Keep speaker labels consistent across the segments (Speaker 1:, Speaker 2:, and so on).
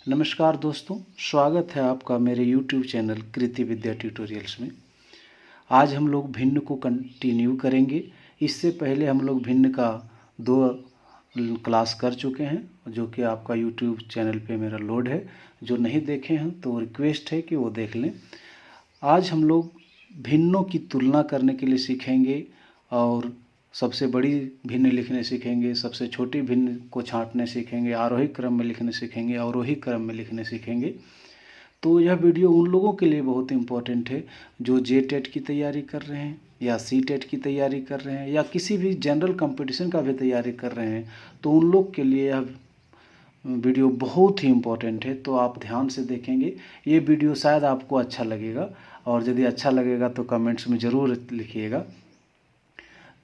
Speaker 1: नमस्कार दोस्तों, स्वागत है आपका मेरे YouTube चैनल कृति विद्या ट्यूटोरियल्स में। आज हम लोग भिन्न को कंटिन्यू करेंगे। इससे पहले हम लोग भिन्न का 2 क्लास कर चुके हैं, जो कि आपका YouTube चैनल पे मेरा लोड है। जो नहीं देखे हैं तो रिक्वेस्ट है कि वो देख लें। आज हम लोग भिन्नों की तुलना करने के लिए सीखेंगे और सबसे बड़ी भिन्न लिखने सीखेंगे, सबसे छोटी भिन्न को छांटने सीखेंगे, आरोही क्रम में लिखने सीखेंगे, अवरोही क्रम में लिखने सीखेंगे। तो यह वीडियो उन लोगों के लिए बहुत इम्पोर्टेंट है जो JTET की तैयारी कर रहे हैं या CTET की तैयारी कर रहे हैं या किसी भी जनरल कंपटीशन का भी तैयारी कर रहे हैं। तो उन लोग के लिए यह वीडियो बहुत ही इम्पोर्टेंट है, तो आप ध्यान से देखेंगे। ये वीडियो शायद आपको अच्छा लगेगा, और यदि अच्छा लगेगा तो कमेंट्स में ज़रूर लिखिएगा।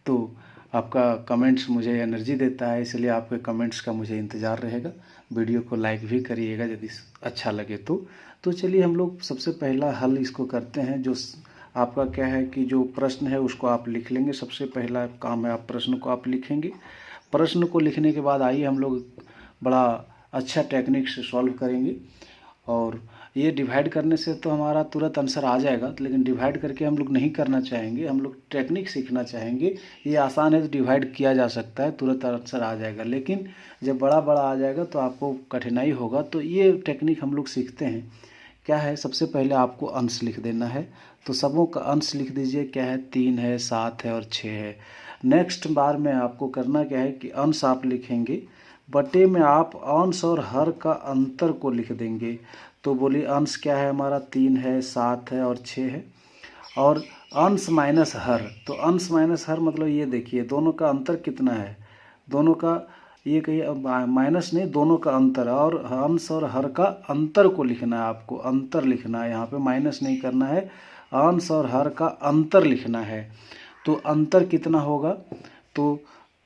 Speaker 1: तो आपका कमेंट्स मुझे एनर्जी देता है, इसलिए आपके कमेंट्स का मुझे इंतज़ार रहेगा। वीडियो को लाइक भी करिएगा यदि अच्छा लगे तो चलिए हम लोग सबसे पहला हल इसको करते हैं। जो आपका क्या है कि जो प्रश्न है उसको आप लिख लेंगे। सबसे पहला काम है, आप प्रश्न को आप लिखेंगे। प्रश्न को लिखने के बाद आइए हम लोग बड़ा अच्छा टेक्निक से सॉल्व करेंगे। और ये डिवाइड करने से तो हमारा तुरंत आंसर आ जाएगा, लेकिन डिवाइड करके हम लोग नहीं करना चाहेंगे, हम लोग टेक्निक सीखना चाहेंगे। ये आसान है तो डिवाइड किया जा सकता है, तुरंत आंसर आ जाएगा। लेकिन जब बड़ा बड़ा आ जाएगा तो आपको कठिनाई होगा। तो ये टेक्निक हम लोग सीखते हैं। क्या है, सबसे पहले आपको अंश लिख देना है। तो सबों का अंश लिख दीजिए। क्या है, 3 है, 7 है और 6 है। नेक्स्ट बार में आपको करना क्या है कि अंश आप लिखेंगे, बटे में आप अंश और हर का अंतर को लिख देंगे। तो बोलिए अंश क्या है हमारा, 3 है, 7 है और 6 है। और अंश माइनस हर, तो अंश माइनस हर मतलब ये देखिए दोनों का अंतर कितना है, दोनों का ये कहिए माइनस नहीं, दोनों का अंतर। और अंश और हर का अंतर को लिखना है, आपको अंतर लिखना है, यहाँ पे माइनस नहीं करना है, अंश और हर का अंतर लिखना है। तो अंतर कितना होगा, तो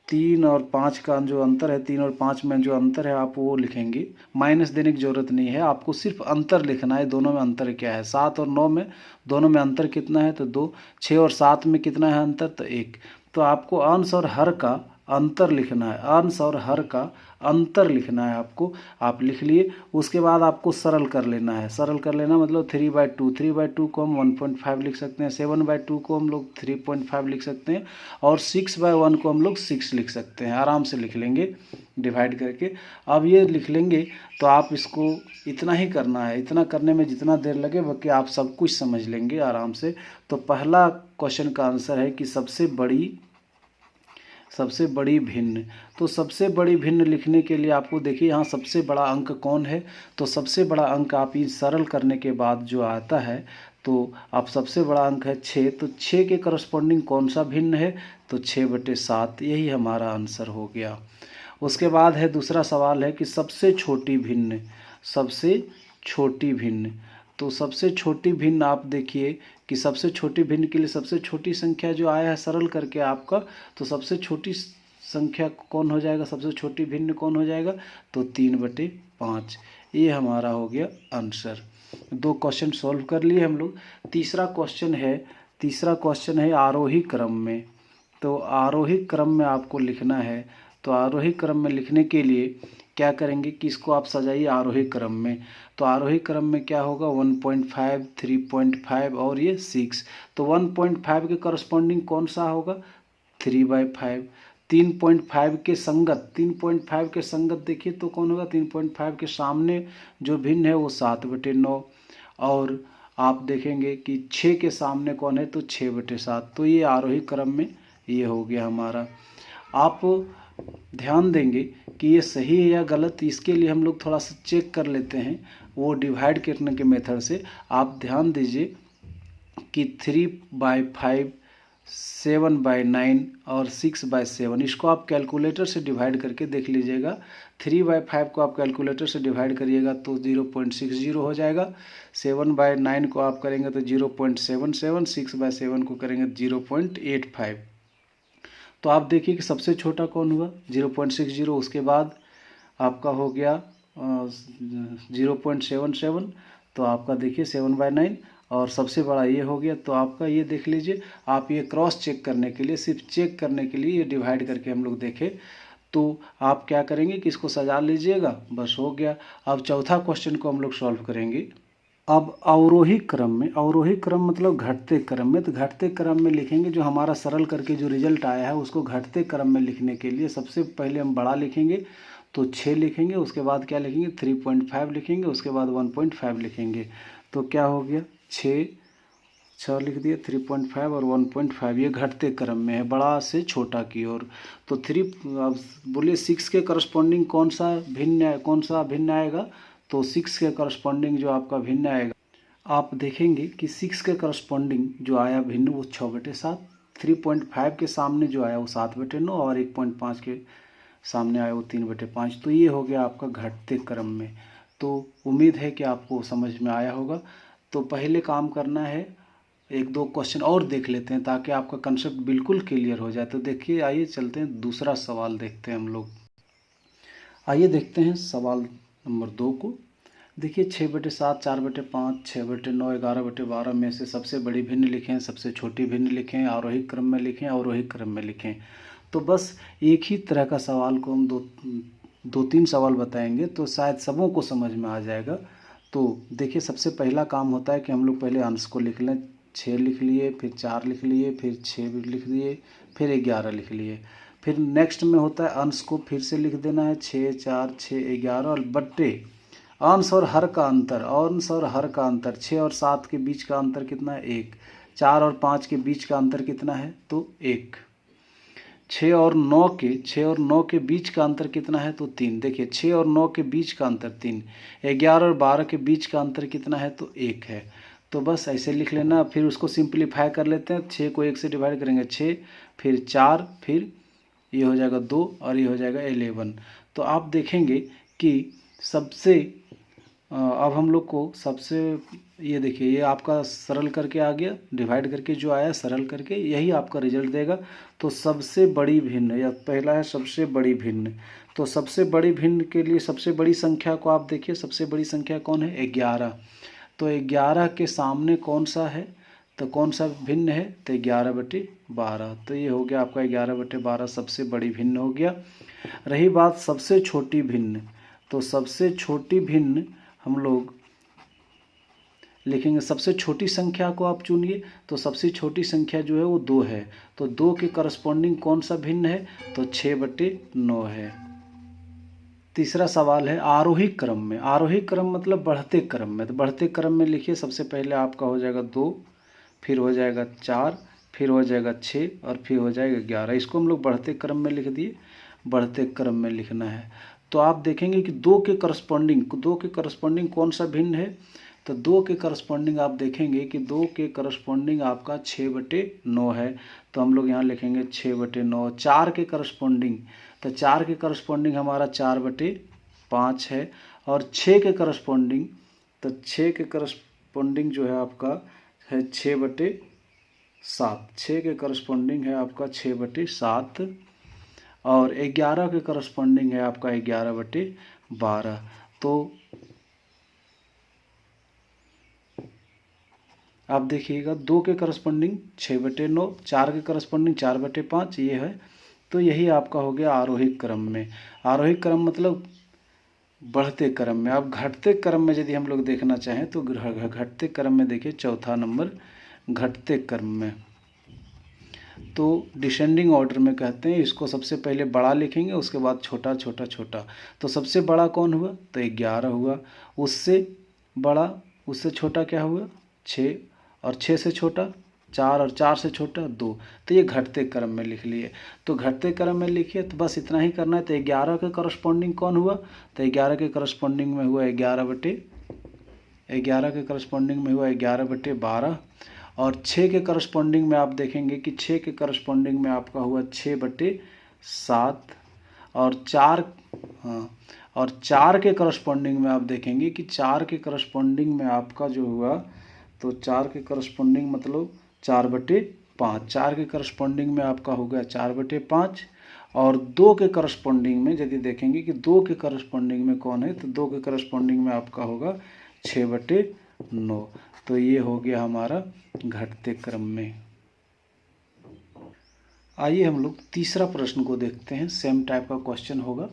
Speaker 1: 3 और 5 का जो अंतर है, 3 और 5 में जो अंतर है आप वो लिखेंगे। माइनस देने की ज़रूरत नहीं है, आपको सिर्फ अंतर लिखना है। दोनों में अंतर क्या है, 7 और 9 में दोनों में अंतर कितना है, तो 2। 6 और 7 में कितना है अंतर, तो 1। तो आपको अंश और हर का अंतर लिखना है, अंश और हर का अंतर लिखना है आपको। आप लिख लिए। उसके बाद आपको सरल कर लेना है। सरल कर लेना मतलब 3/2, 3/2 को हम 1.5 लिख सकते हैं, 7/2 को हम लोग 3.5 लिख सकते हैं, और 6/1 को हम लोग 6 लिख सकते हैं। आराम से लिख लेंगे डिवाइड करके। अब ये लिख लेंगे तो आप इसको इतना ही करना है। इतना करने में जितना देर लगे बाकी आप सब कुछ समझ लेंगे आराम से। तो पहला क्वेश्चन का आंसर है कि सबसे बड़ी भिन्न। तो सबसे बड़ी भिन्न लिखने के लिए आपको देखिए यहाँ सबसे बड़ा अंक कौन है, तो सबसे बड़ा अंक आप ये सरल करने के बाद जो आता है, तो आप सबसे बड़ा अंक है 6। तो 6 के करस्पॉन्डिंग कौन सा भिन्न है, तो 6/7, यही हमारा आंसर हो गया। उसके बाद है दूसरा सवाल है कि सबसे छोटी भिन्न। सबसे छोटी भिन्न, तो सबसे छोटी भिन्न आप देखिए कि सबसे छोटी भिन्न के लिए सबसे छोटी संख्या जो आया है सरल करके आपका, तो सबसे छोटी संख्या कौन हो जाएगा, सबसे छोटी भिन्न कौन हो जाएगा, तो 3/5। ये हमारा हो गया आंसर। 2 क्वेश्चन सॉल्व कर लिए हम लोग। तीसरा क्वेश्चन है आरोही क्रम में। तो आरोही क्रम में आपको लिखना है। तो आरोही क्रम में लिखने के लिए क्या करेंगे कि इसको आप सजाइए आरोही क्रम में। तो आरोही क्रम में क्या होगा, 1.5, 3.5 और ये 6। तो 1.5 के करस्पॉन्डिंग कौन सा होगा, 3/5। 3.5 के संगत देखिए तो कौन होगा, 3.5 के सामने जो भिन्न है वो 7/9। और आप देखेंगे कि 6 के सामने कौन है, तो 6/7। तो ये आरोही क्रम में ये हो गया हमारा। आप ध्यान देंगे कि ये सही है या गलत, इसके लिए हम लोग थोड़ा सा चेक कर लेते हैं वो डिवाइड करने के मेथड से। आप ध्यान दीजिए कि 3/5, 7/9 और 6/7, इसको आप कैलकुलेटर से डिवाइड करके देख लीजिएगा। 3/5 को आप कैलकुलेटर से डिवाइड करिएगा तो 0.60 हो जाएगा। 7/9 को आप करेंगे तो 0.77, 6/7 को करेंगे 0.85। तो आप देखिए कि सबसे छोटा कौन हुआ, 0.60। उसके बाद आपका हो गया 0.77, तो आपका देखिए 7/9, और सबसे बड़ा ये हो गया। तो आपका ये देख लीजिए, आप ये क्रॉस चेक करने के लिए, सिर्फ चेक करने के लिए ये डिवाइड करके हम लोग देखें तो आप क्या करेंगे कि इसको सजा लीजिएगा, बस हो गया। अब चौथा क्वेश्चन को हम लोग सॉल्व करेंगे। अब अवरोही क्रम मतलब घटते क्रम में, तो घटते क्रम में लिखेंगे। जो हमारा सरल करके जो रिजल्ट आया है उसको घटते क्रम में लिखने के लिए सबसे पहले हम बड़ा लिखेंगे, तो 6 लिखेंगे। उसके बाद क्या लिखेंगे, 3.5 लिखेंगे। उसके बाद 1.5 लिखेंगे। तो क्या हो गया, 6 लिख दिए, 3.5 और 1.5। ये घटते क्रम में है, बड़ा से छोटा की ओर। तो 3, अब बोलिए 6 के करस्पॉन्डिंग कौन सा भिन्न आएगा। तो 6 के करस्पॉन्डिंग जो आपका भिन्न आएगा, आप देखेंगे कि 6 के करस्पॉन्डिंग जो आया भिन्न वो 6/7, 3.5 के सामने जो आया वो 7/9 और 1.5 के सामने आया वो 3/5। तो ये हो गया आपका घटते क्रम में। तो उम्मीद है कि आपको समझ में आया होगा। तो पहले काम करना है, 1-2 क्वेश्चन और देख लेते हैं ताकि आपका कंसेप्ट बिल्कुल क्लियर हो जाए। तो देखिए, आइए चलते हैं दूसरा सवाल देखते हैं हम लोग। आइए देखते हैं सवाल नंबर 2 को। देखिए 6/7, 4/5, 6/9, 11/12 में से सबसे बड़ी भिन्न लिखें, सबसे छोटी भिन्न लिखें, आरोही क्रम में लिखें, अवरोही क्रम में लिखें। तो बस एक ही तरह का सवाल को हम 2-3 सवाल बताएंगे तो शायद सबों को समझ में आ जाएगा। तो देखिए, सबसे पहला काम होता है कि हम लोग पहले अंश को लिख लें। 6 लिख लिए, फिर 4 लिख लिए, फिर 6 भी लिख लिए, फिर 11 लिख लिए। फिर नेक्स्ट में होता है अंश को फिर से लिख देना है, 6, 4, 6, 11 और बट्टे अंश और हर का अंतर। 6 और 7 के बीच का अंतर कितना है, 1। 4 और 5 के बीच का अंतर कितना है, तो 1। 6 और 9 के बीच का अंतर कितना है, तो 3। देखिए 6 और 9 के बीच का अंतर 3। 11 और 12 के बीच का अंतर कितना है, तो 1 है। तो बस ऐसे लिख लेना। फिर उसको सिंप्लीफाई कर लेते हैं। 6 को 1 से डिवाइड करेंगे, 6, फिर 4, फिर ये हो जाएगा 2 और ये हो जाएगा 11। तो आप देखेंगे कि सबसे अब हम लोग को सबसे, ये देखिए ये आपका सरल करके आ गया, डिवाइड करके जो आया सरल करके, यही आपका रिजल्ट देगा। तो सबसे बड़ी भिन्न, या पहला है सबसे बड़ी भिन्न। तो सबसे बड़ी भिन्न के लिए सबसे बड़ी संख्या को आप देखिए, सबसे बड़ी संख्या कौन है, 11। तो 11 के सामने कौन सा है, तो कौन सा भिन्न है, तो 11/12। तो ये हो गया आपका 11/12 सबसे बड़ी भिन्न हो गया। रही बात सबसे छोटी भिन्न, तो सबसे छोटी भिन्न हम लोग लिखेंगे। सबसे छोटी संख्या को आप चुनिए। तो सबसे छोटी संख्या जो है वो 2 है। तो 2 के करस्पॉन्डिंग कौन सा भिन्न है, तो 6/9 है। तीसरा सवाल है आरोही क्रम में। आरोही क्रम मतलब बढ़ते क्रम में। तो बढ़ते क्रम में लिखिए, सबसे पहले आपका हो जाएगा 2, फिर हो जाएगा 4, फिर हो जाएगा 6 और फिर हो जाएगा 11। इसको हम लोग बढ़ते क्रम में लिख दिए। बढ़ते क्रम में लिखना है। तो आप देखेंगे कि 2 के करस्पॉन्डिंग कौन सा भिन्न है, तो 2 के करस्पॉन्डिंग आप देखेंगे कि 2 के करस्पॉन्डिंग आपका 6/9 है। तो हम लोग यहाँ लिखेंगे 6/9। 4 के करस्पॉन्डिंग, तो 4 के करस्पॉन्डिंग हमारा 4/5 है। और 6 के करस्पॉन्डिंग, तो 6 के करस्पॉन्डिंग जो है आपका है 6/7। 6 के करस्पॉन्डिंग है आपका 6/7। और 11 के करस्पॉन्डिंग है आपका 11/12। तो आप देखिएगा 2 के करस्पॉन्डिंग 6/9, 4 के करस्पॉन्डिंग 4/5 ये है। तो यही आपका हो गया आरोही क्रम में। आरोही क्रम मतलब बढ़ते क्रम में। अब घटते क्रम में यदि हम लोग देखना चाहें तो घटते क्रम में देखिए चौथा नंबर घटते क्रम में। तो डिसेंडिंग ऑर्डर में कहते हैं इसको। सबसे पहले बड़ा लिखेंगे, उसके बाद छोटा छोटा छोटा। तो सबसे बड़ा कौन हुआ, तो 11 हुआ। उससे बड़ा, उससे छोटा क्या हुआ, 6, और 6 से छोटा 4, और 4 से छोटा 2। तो ये घटते क्रम में लिख लिए। तो घटते क्रम में लिखिए, तो बस इतना ही करना है। तो 11 के करस्पॉन्डिंग कौन हुआ, तो 11 के करस्पॉन्डिंग में हुआ 11 के करस्पॉन्डिंग में हुआ 11/12। और 6 के करस्पॉन्डिंग में आप देखेंगे कि 6 के करस्पॉन्डिंग में आपका हुआ 6/7। और 4 और 4 के करस्पॉन्डिंग में आप देखेंगे कि 4 के करस्पॉन्डिंग में आपका जो हुआ, तो 4 के करस्पॉन्डिंग मतलब 4/5। 4 के करस्पॉन्डिंग में आपका हो गया 4/5। और 2 के करस्पॉन्डिंग में यदि देखेंगे कि 2 के करस्पॉन्डिंग में कौन है, तो 2 के करस्पॉन्डिंग में आपका होगा 6/9। तो ये हो गया हमारा घटते क्रम में। आइए हम लोग तीसरा प्रश्न को देखते हैं। सेम टाइप का क्वेश्चन होगा।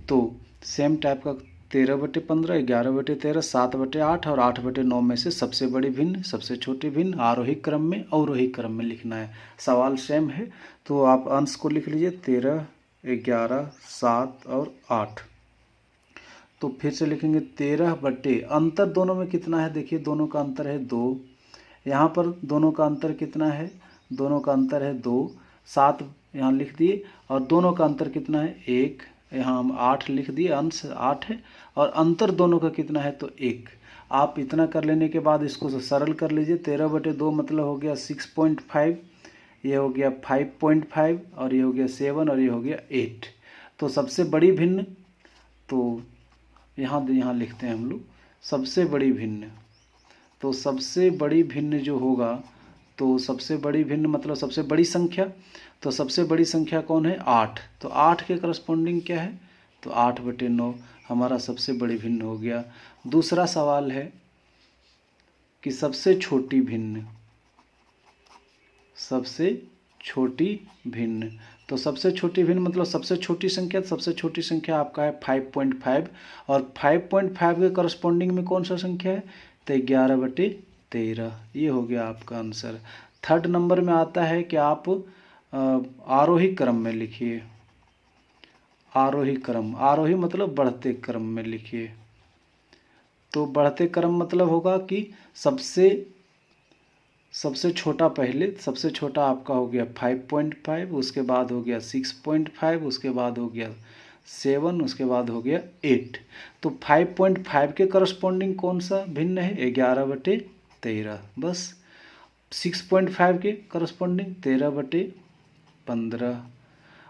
Speaker 1: तो सेम टाइप का 13/15, 11/13, 7/8 और 8/9 में से सबसे बड़ी भिन्न, सबसे छोटी भिन्न, आरोही क्रम में, अवरोही क्रम में लिखना है। सवाल सेम है तो आप अंश को लिख लीजिए 13, 11, 7 और 8। तो फिर से लिखेंगे 13 बटे, अंतर दोनों में कितना है देखिए, दोनों का अंतर है 2। यहाँ पर दोनों का अंतर कितना है, दोनों का अंतर है 2। 7 यहाँ लिख दिए और दोनों का अंतर कितना है 1। यहाँ हम 8 लिख दिए, अंश 8 है और अंतर दोनों का कितना है तो 1। आप इतना कर लेने के बाद इसको सरल कर लीजिए। 13/2 मतलब हो गया 6.5, ये हो गया 5.5 और ये हो गया 7 और ये हो गया 8। तो सबसे बड़ी भिन्न, तो यहाँ लिखते हैं हम लोग सबसे बड़ी भिन्न। तो सबसे बड़ी भिन्न जो होगा, तो सबसे बड़ी भिन्न मतलब सबसे बड़ी संख्या। तो सबसे बड़ी संख्या कौन है 8। तो 8 के करस्पॉन्डिंग क्या है तो 8/9 हमारा सबसे बड़ी भिन्न हो गया। दूसरा सवाल है कि सबसे छोटी भिन्न, सबसे छोटी भिन्न। तो सबसे छोटी भिन्न मतलब सबसे छोटी संख्या, सबसे छोटी संख्या आपका है 5.5 और 5.5 के करस्पॉन्डिंग में कौन सा संख्या है तो 11/13। ये हो गया आपका आंसर। थर्ड नंबर में आता है कि आप आरोही क्रम में लिखिए। आरोही क्रम, आरोही मतलब बढ़ते क्रम में लिखिए। तो बढ़ते क्रम मतलब होगा कि सबसे छोटा पहले, सबसे छोटा आपका हो गया 5.5, उसके बाद हो गया 6.5, उसके बाद हो गया 7, उसके बाद हो गया 8। तो 5.5 के करस्पॉन्डिंग कौन सा भिन्न है 11/13। बस 6.5 के करस्पॉन्डिंग 13/15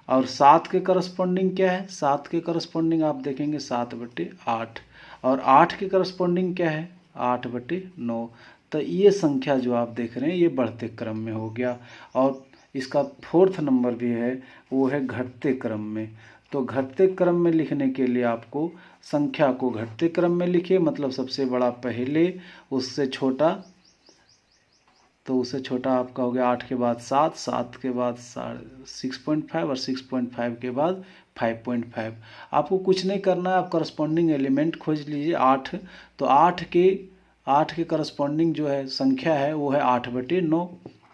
Speaker 1: और 7 के करस्पॉन्डिंग क्या है, 7 के करस्पॉन्डिंग आप देखेंगे 7/8 और 8 के करस्पॉन्डिंग क्या है 8/9। तो ये संख्या जो आप देख रहे हैं ये बढ़ते क्रम में हो गया। और इसका फोर्थ नंबर भी है, वो है घटते क्रम में। तो घटते क्रम में लिखने के लिए आपको संख्या को घटते क्रम में लिखिए, मतलब सबसे बड़ा पहले, उससे छोटा, तो उससे छोटा आपका हो गया 8 के बाद 7, 7 के बाद 6.5 और 6.5 के बाद 5.5। आपको कुछ नहीं करना है, आप करस्पॉन्डिंग एलिमेंट खोज लीजिए 8। तो 8 के करस्पॉन्डिंग जो है संख्या है वो है 8/9।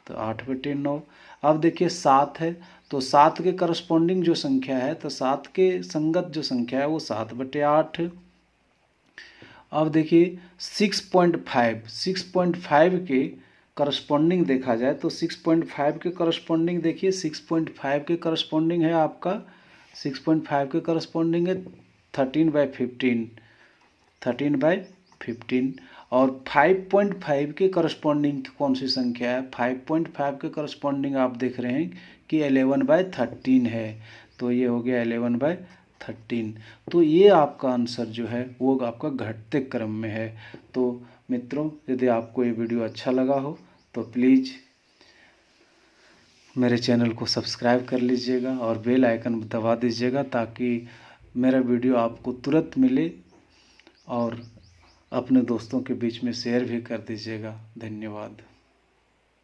Speaker 1: तो 8/9। अब देखिए 7 है, तो 7 के करस्पॉन्डिंग जो संख्या है, तो 7 के संगत जो संख्या है वो 7/8। अब देखिए 6.5 के करस्पॉन्डिंग देखा जाए तो 6.5 के करस्पॉन्डिंग देखिए, 6.5 के करस्पॉन्डिंग है आपका, 6.5 के करस्पॉन्डिंग है 13/15, 13/15। और 5.5 के करस्पॉन्डिंग कौन सी संख्या है, 5.5 के करस्पॉन्डिंग आप देख रहे हैं कि 11/13 है। तो ये हो गया 11/13। तो ये आपका आंसर जो है वो आपका घटते क्रम में है। तो मित्रों, यदि आपको ये वीडियो अच्छा लगा हो तो प्लीज़ मेरे चैनल को सब्सक्राइब कर लीजिएगा और बेल आइकन दबा दीजिएगा ताकि मेरा वीडियो आपको तुरंत मिले, और अपने दोस्तों के बीच में शेयर भी कर दीजिएगा। धन्यवाद।